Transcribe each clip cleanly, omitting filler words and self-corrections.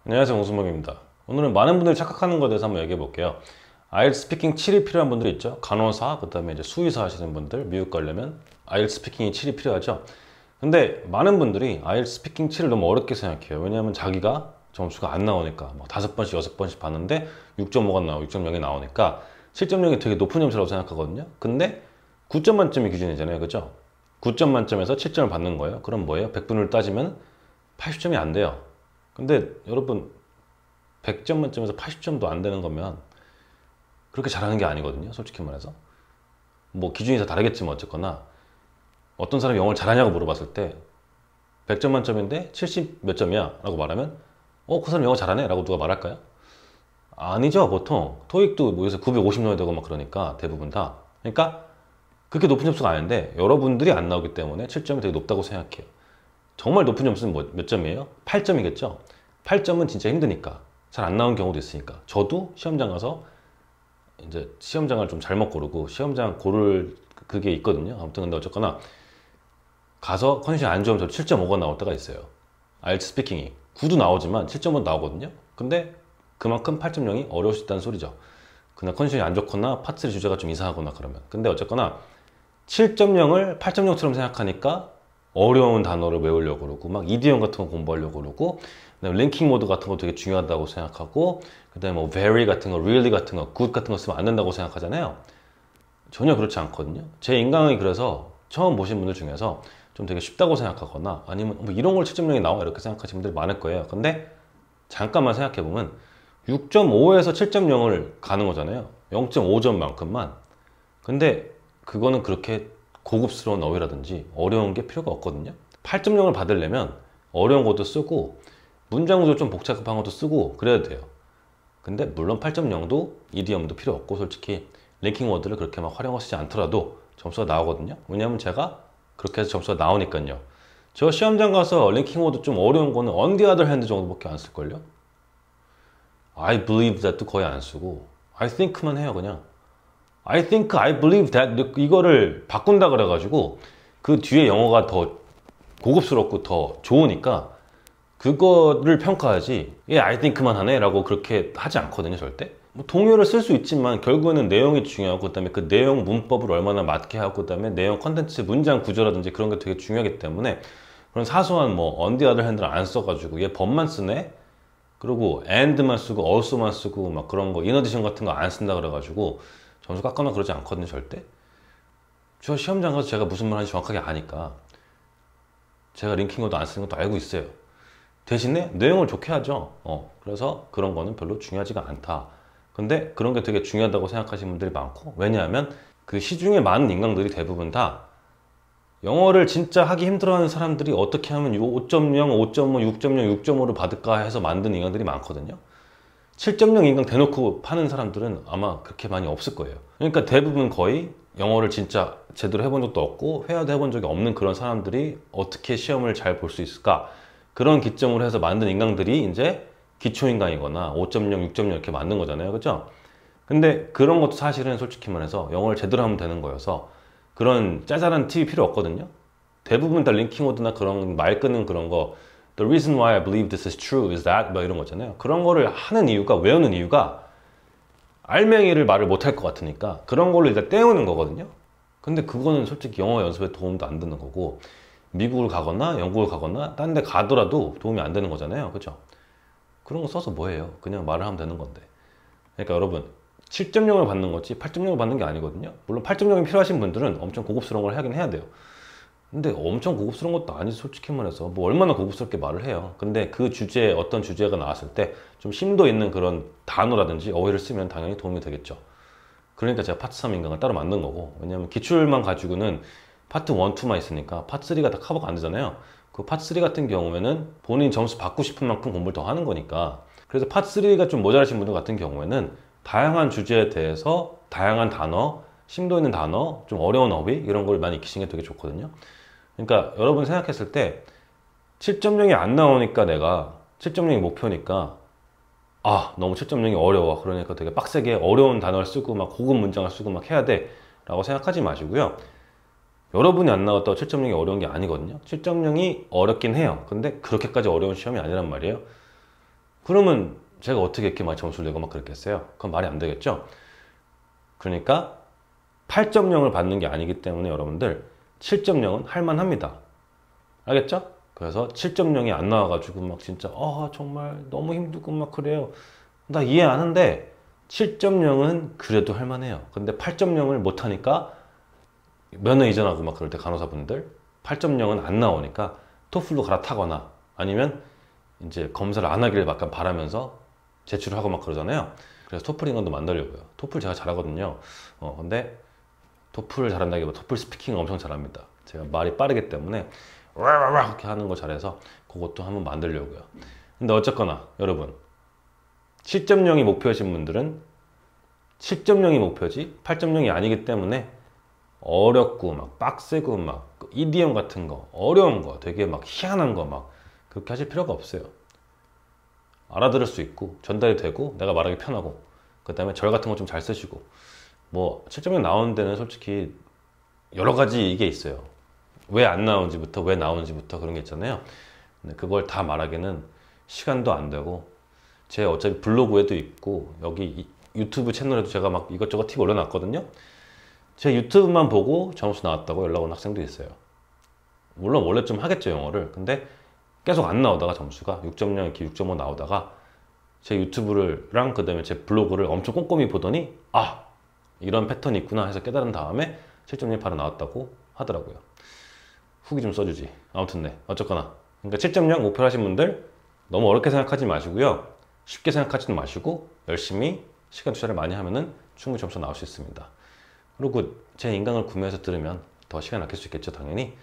안녕하세요, 홍수목입니다. 오늘은 많은 분들이 착각하는 것에 대해서 한번 얘기해 볼게요. IELTS 스피킹 7이 필요한 분들이 있죠. 간호사, 그 다음에 이제 수의사 하시는 분들, 미국 가려면 IELTS 스피킹이 7이 필요하죠. 근데 많은 분들이 IELTS 스피킹 7을 너무 어렵게 생각해요. 왜냐하면 자기가 점수가 안 나오니까 막 5번씩, 6번씩 봤는데 6.5가 나오고 6.0이 나오니까 7.0이 되게 높은 점수라고 생각하거든요. 근데 9점 만점이 기준이잖아요. 그죠? 9점 만점에서 7점을 받는 거예요. 그럼 뭐예요? 100분을 따지면 80점이 안 돼요. 근데 여러분 100점 만점에서 80점도 안 되는 거면 그렇게 잘하는 게 아니거든요. 솔직히 말해서. 뭐 기준이 다 다르겠지만 어쨌거나 어떤 사람이 영어를 잘하냐고 물어봤을 때 100점 만점인데 70 몇 점이야 라고 말하면 그 사람 영어 잘하네 라고 누가 말할까요? 아니죠. 보통 토익도 뭐 요새 950 넣어야 되고 막 그러니까 대부분 다. 그러니까 그렇게 높은 점수가 아닌데 여러분들이 안 나오기 때문에 7점이 되게 높다고 생각해요. 정말 높은 점수는 몇 점이에요? 8점이겠죠? 8점은 진짜 힘드니까. 잘 안 나온 경우도 있으니까. 저도 시험장 가서 이제 시험장을 좀 잘못 고르고 시험장 고를 그게 있거든요. 아무튼 근데 어쨌거나 가서 컨디션이 안 좋으면 저 7.5가 나올 때가 있어요. IELTS 스피킹이. 9도 나오지만 7.5 나오거든요. 근데 그만큼 8.0이 어려울 수 있다는 소리죠. 그냥 컨디션이 안 좋거나 파트 주제가 좀 이상하거나 그러면. 근데 어쨌거나 7.0을 8.0처럼 생각하니까 어려운 단어를 외우려고 그러고 막 이디엄 같은 거 공부하려고 그러고 그다음에 링킹 모드 같은 거 되게 중요하다고 생각하고 그다음에 뭐 very 같은 거, really 같은 거, good 같은 거 쓰면 안 된다고 생각하잖아요. 전혀 그렇지 않거든요. 제 인강이 그래서 처음 보신 분들 중에서 좀 되게 쉽다고 생각하거나 아니면 뭐 이런 걸 7.0이 나와 이렇게 생각하시는 분들이 많을 거예요. 근데 잠깐만 생각해 보면 6.5에서 7.0을 가는 거잖아요. 0.5점만큼만. 근데 그거는 그렇게 고급스러운 어휘라든지 어려운 게 필요가 없거든요. 8.0을 받으려면 어려운 것도 쓰고 문장 구조 좀 복잡한 것도 쓰고 그래야 돼요. 근데 물론 8.0도 이디엄도 필요 없고 솔직히 링킹 워드를 그렇게 막 활용하시지 않더라도 점수가 나오거든요. 왜냐하면 제가 그렇게 해서 점수가 나오니까요. 저 시험장 가서 링킹 워드 좀 어려운 거는 on the other hand 정도밖에 안 쓸걸요. I believe that도 거의 안 쓰고 I think만 해요 그냥. I think, I believe that 이거를 바꾼다 그래가지고 그 뒤에 영어가 더 고급스럽고 더 좋으니까 그거를 평가하지 얘 I think만 하네 라고 그렇게 하지 않거든요 절대. 뭐 동요를 쓸 수 있지만 결국에는 내용이 중요하고 그다음에 그 내용 문법을 얼마나 맞게 하고 그다음에 내용 컨텐츠 문장 구조라든지 그런 게 되게 중요하기 때문에 그런 사소한 뭐 on the other hand를 안 써가지고 얘 법만 쓰네 그리고 and만 쓰고 also만 쓰고 막 그런 거 인어디션 같은 거 안 쓴다 그래가지고 점수 깎거나 그러지 않거든요 절대. 저 시험장 가서 제가 무슨 말 하는지 정확하게 아니까 제가 링킹어도 안 쓰는 것도 알고 있어요. 대신에 내용을 좋게 하죠. 그래서 그런 거는 별로 중요하지가 않다. 근데 그런 게 되게 중요하다고 생각하시는 분들이 많고 왜냐하면 그 시중에 많은 인강들이 대부분 다 영어를 진짜 하기 힘들어하는 사람들이 어떻게 하면 5.0, 5.5, 6.0, 6.5를 받을까 해서 만든 인강들이 많거든요. 7.0 인강 대놓고 파는 사람들은 아마 그렇게 많이 없을 거예요. 그러니까 대부분 거의 영어를 진짜 제대로 해본 적도 없고 회화도 해본 적이 없는 그런 사람들이 어떻게 시험을 잘 볼 수 있을까 그런 기점으로 해서 만든 인강들이 이제 기초인강이거나 5.0, 6.0 이렇게 만든 거잖아요. 그죠? 근데 그런 것도 사실은 솔직히 말해서 영어를 제대로 하면 되는 거여서 그런 짜잘한 팁이 필요 없거든요. 대부분 다 링킹워드나 그런 말 끊는 그런 거 The reason why I believe this is true is that 뭐 이런 거잖아요. 그런 거를 하는 이유가 외우는 이유가 알맹이를 말을 못할 것 같으니까 그런 걸로 일단 때우는 거거든요. 근데 그거는 솔직히 영어 연습에 도움도 안 되는 거고 미국을 가거나 영국을 가거나 딴 데 가더라도 도움이 안 되는 거잖아요. 그죠? 그런 거 써서 뭐해요? 그냥 말을 하면 되는 건데. 그러니까 여러분 7.0을 받는 거지 8.0을 받는 게 아니거든요. 물론 8.0이 필요하신 분들은 엄청 고급스러운 걸 하긴 해야 돼요. 근데 엄청 고급스러운 것도 아니지 솔직히 말해서 뭐 얼마나 고급스럽게 말을 해요. 근데 그 주제에 어떤 주제가 나왔을 때 좀 심도 있는 그런 단어라든지 어휘를 쓰면 당연히 도움이 되겠죠. 그러니까 제가 파트 3 인강을 따로 만든 거고 왜냐면 기출만 가지고는 파트 1, 2만 있으니까 파트 3가 다 커버가 안 되잖아요. 그 파트 3 같은 경우에는 본인 점수 받고 싶은 만큼 공부를 더 하는 거니까 그래서 파트 3가 좀 모자라신 분들 같은 경우에는 다양한 주제에 대해서 다양한 단어, 심도 있는 단어, 좀 어려운 어휘 이런 걸 많이 익히시는 게 되게 좋거든요. 그러니까 여러분 생각했을 때 7.0이 안 나오니까 내가 7.0이 목표니까 너무 7.0이 어려워 그러니까 되게 빡세게 어려운 단어를 쓰고 막 고급 문장을 쓰고 막 해야 돼 라고 생각하지 마시고요. 여러분이 안 나왔다고 7.0이 어려운 게 아니거든요. 7.0이 어렵긴 해요. 근데 그렇게까지 어려운 시험이 아니란 말이에요. 그러면 제가 어떻게 이렇게 많이 점수를 내고 막 그랬겠어요? 그건 말이 안 되겠죠? 그러니까 8.0을 받는 게 아니기 때문에 여러분들 7.0은 할만합니다. 알겠죠? 그래서 7.0이 안 나와가지고 막 진짜 정말 너무 힘들고 막 그래요. 나 이해 안 하는데 7.0은 그래도 할만해요. 근데 8.0을 못하니까 면허 이전하고 막 그럴 때 간호사분들 8.0은 안 나오니까 토플로 갈아타거나 아니면 이제 검사를 안 하기를 약간 바라면서 제출을 하고 막 그러잖아요. 그래서 토플 인간도 만들려고요. 토플 제가 잘하거든요. 근데 토플을 잘한다기보다 토플 스피킹 엄청 잘합니다. 제가 말이 빠르기 때문에 와와와 이렇게 하는 거 잘해서 그것도 한번 만들려고요. 근데 어쨌거나 여러분 7.0이 목표이신 분들은 7.0이 목표지 8.0이 아니기 때문에 어렵고 막 빡세고 막 EDM 같은 거 어려운 거 되게 막 희한한 거 막 그렇게 하실 필요가 없어요. 알아들을 수 있고 전달이 되고 내가 말하기 편하고 그 다음에 절 같은 거 좀 잘 쓰시고 뭐 7.0 나오는 데는 솔직히 여러 가지 이게 있어요. 왜 안 나오는지부터 왜 나오는지부터 그런 게 있잖아요. 근데 그걸 다 말하기는 시간도 안 되고 제 어차피 블로그에도 있고 여기 유튜브 채널에도 제가 막 이것저것 팁 올려놨거든요. 제 유튜브만 보고 점수 나왔다고 연락 온 학생도 있어요. 물론 원래 좀 하겠죠 영어를. 근데 계속 안 나오다가 점수가 6.0 이렇게 6.5 나오다가 제 유튜브랑 그 다음에 제 블로그를 엄청 꼼꼼히 보더니 이런 패턴이 있구나 해서 깨달은 다음에 7.0 바로 나왔다고 하더라고요. 후기 좀 써주지. 아무튼 네 어쨌거나 그러니까 7.0 목표로 하신 분들 너무 어렵게 생각하지 마시고요. 쉽게 생각하지는 마시고 열심히 시간 투자를 많이 하면은 충분히 점수 나올 수 있습니다. 그리고 제 인강을 구매해서 들으면 더 시간 아낄 수 있겠죠 당연히.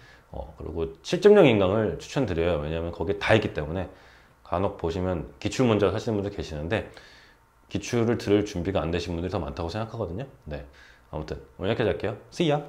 그리고 7.0 인강을 추천드려요. 왜냐하면 거기에 다 있기 때문에. 간혹 보시면 기출 먼저 하시는 분들 계시는데 기출을 들을 준비가 안 되신 분들이 더 많다고 생각하거든요. 네, 아무튼 오늘 여기까지 할게요. See ya!